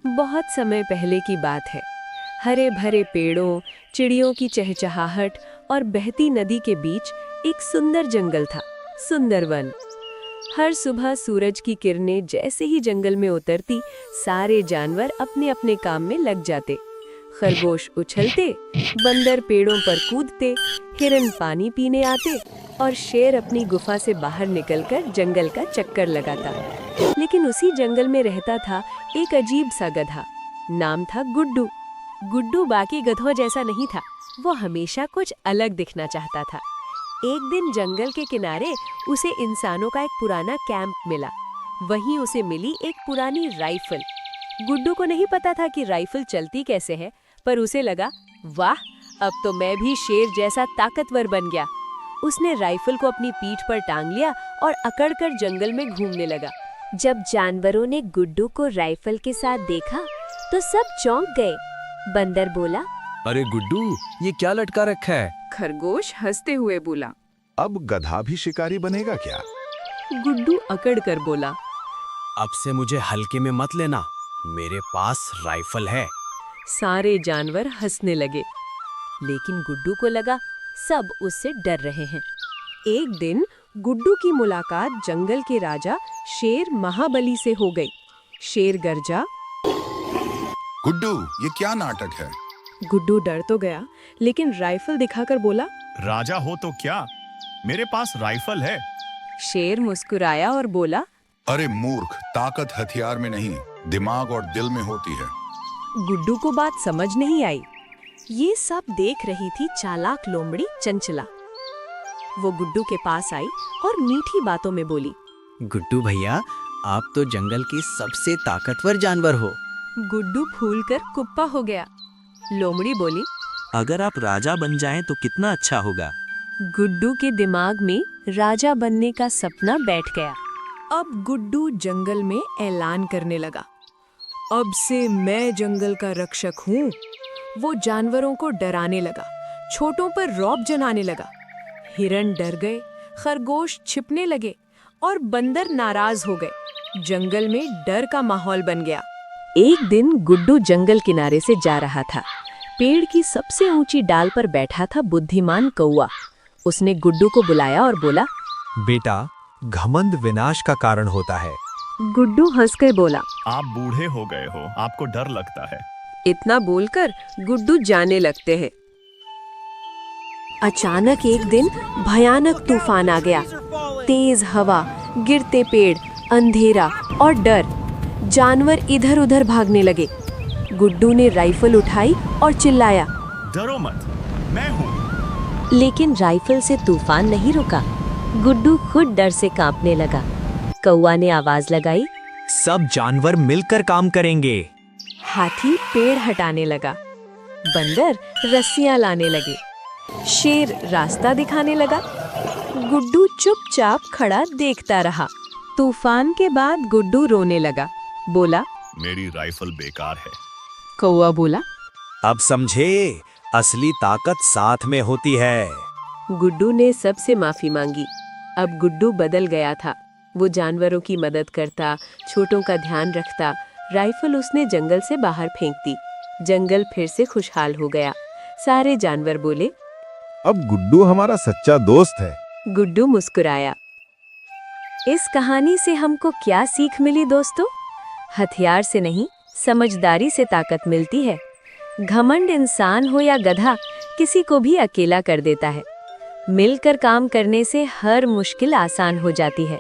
बहुत समय पहले की बात है। हरे भरे पेड़ों, चिड़ियों की चहचहाहट और बहती नदी के बीच एक सुंदर जंगल था, सुंदर वन। हर सुबह सूरज की किरणें जैसे ही जंगल में उतरती, सारे जानवर अपने अपने काम में लग जाते। खरगोश उछलते, बंदर पेड़ों पर कूदते, हिरन पानी पीने आते और शेर अपनी गुफा से बाहर निकलकर जंगल का चक्कर लगाता। लेकिन उसी जंगल में रहता था एक अजीब सा गधा। नाम था गुड्डू। गुड्डू बाकी गधों जैसा नहीं था, वो हमेशा कुछ अलग दिखना चाहता था। एक दिन जंगल के किनारे उसे इंसानों का एक पुराना कैंप मिला। वहीं उसे मिली एक पुरानी राइफल। गुड्डू को नहीं पता था कि राइफल चलती कैसे है, पर उसे लगा, वाह, अब तो मैं भी शेर जैसा ताकतवर बन गया। उसने राइफल को अपनी पीठ पर टांग लिया और अकड़कर जंगल में घूमने लगा। जब जानवरों ने गुड्डू को राइफल के साथ देखा तो सब चौंक गए। बंदर बोला, अरे गुड्डू, ये क्या लटका रखा है? खरगोश हंसते हुए बोला, अब गधा भी शिकारी बनेगा क्या? गुड्डू अकड़ कर बोला, अब से मुझे हल्के में मत लेना, मेरे पास राइफल है। सारे जानवर हंसने लगे, लेकिन गुड्डू को लगा सब उससे डर रहे हैं। एक दिन गुड्डू की मुलाकात जंगल के राजा शेर महाबली से हो गई। शेर गरजा, गुड्डू, ये क्या नाटक है? गुड्डू डर तो गया, लेकिन राइफल दिखाकर बोला, राजा हो तो क्या, मेरे पास राइफल है। शेर मुस्कुराया और बोला, अरे मूर्ख, ताकत हथियार में नहीं, दिमाग और दिल में होती है। गुड्डू को बात समझ नहीं आई। ये सब देख रही थी चालाक लोमड़ी चंचला। वो गुड्डू के पास आई और मीठी बातों में बोली, गुड्डू भैया, आप तो जंगल के सबसे ताकतवर जानवर हो। गुड्डू फूलकर कुप्पा हो गया। लोमड़ी बोली, अगर आप राजा बन जाएं तो कितना अच्छा होगा। गुड्डू के दिमाग में राजा बनने का सपना बैठ गया। अब गुड्डू जंगल में ऐलान करने लगा, अब से मैं जंगल का रक्षक हूँ। वो जानवरों को डराने लगा, छोटों पर रौब जनाने लगा। हिरन डर गए, खरगोश छिपने लगे और बंदर नाराज हो गए। जंगल में डर का माहौल बन गया। एक दिन गुड्डू जंगल किनारे से जा रहा था। पेड़ की सबसे ऊंची डाल पर बैठा था बुद्धिमान कौवा। उसने गुड्डू को बुलाया और बोला, बेटा, घमंड विनाश का कारण होता है। गुड्डू हंसकर बोला, आप बूढ़े हो गए हो, आपको डर लगता है। इतना बोलकर गुड्डू जाने लगते हैं। अचानक एक दिन भयानक तूफान आ गया। तेज हवा, गिरते पेड़, अंधेरा और डर। जानवर इधर उधर भागने लगे। गुड्डू ने राइफल उठाई और चिल्लाया, डरो मत, मैं हूँ। लेकिन राइफल से तूफान नहीं रुका। गुड्डू खुद डर से कांपने लगा। कौवा ने आवाज लगाई, सब जानवर मिलकर काम करेंगे। हाथी पेड़ हटाने लगा। बंदर रस्सियां लाने लगे। शेर रास्ता दिखाने लगा। गुड्डू चुपचाप खड़ा देखता रहा। तूफान के बाद गुड्डू रोने लगा। बोला, मेरी राइफल बेकार है। कौवा बोला, अब समझे, असली ताकत साथ में होती है। गुड्डू ने सबसे माफी मांगी। अब गुड्डू बदल गया था। वो जानवरों की मदद करता, छोटों का ध्यान रखता। राइफल उसने जंगल से बाहर फेंक दी। जंगल फिर से खुशहाल हो गया। सारे जानवर बोले, अब गुड्डू हमारा सच्चा दोस्त है। गुड्डू मुस्कुराया। इस कहानी से हमको क्या सीख मिली दोस्तों? हथियार से नहीं, समझदारी से ताकत मिलती है। घमंड इंसान हो या गधा, किसी को भी अकेला कर देता है। मिलकर काम करने से हर मुश्किल आसान हो जाती है।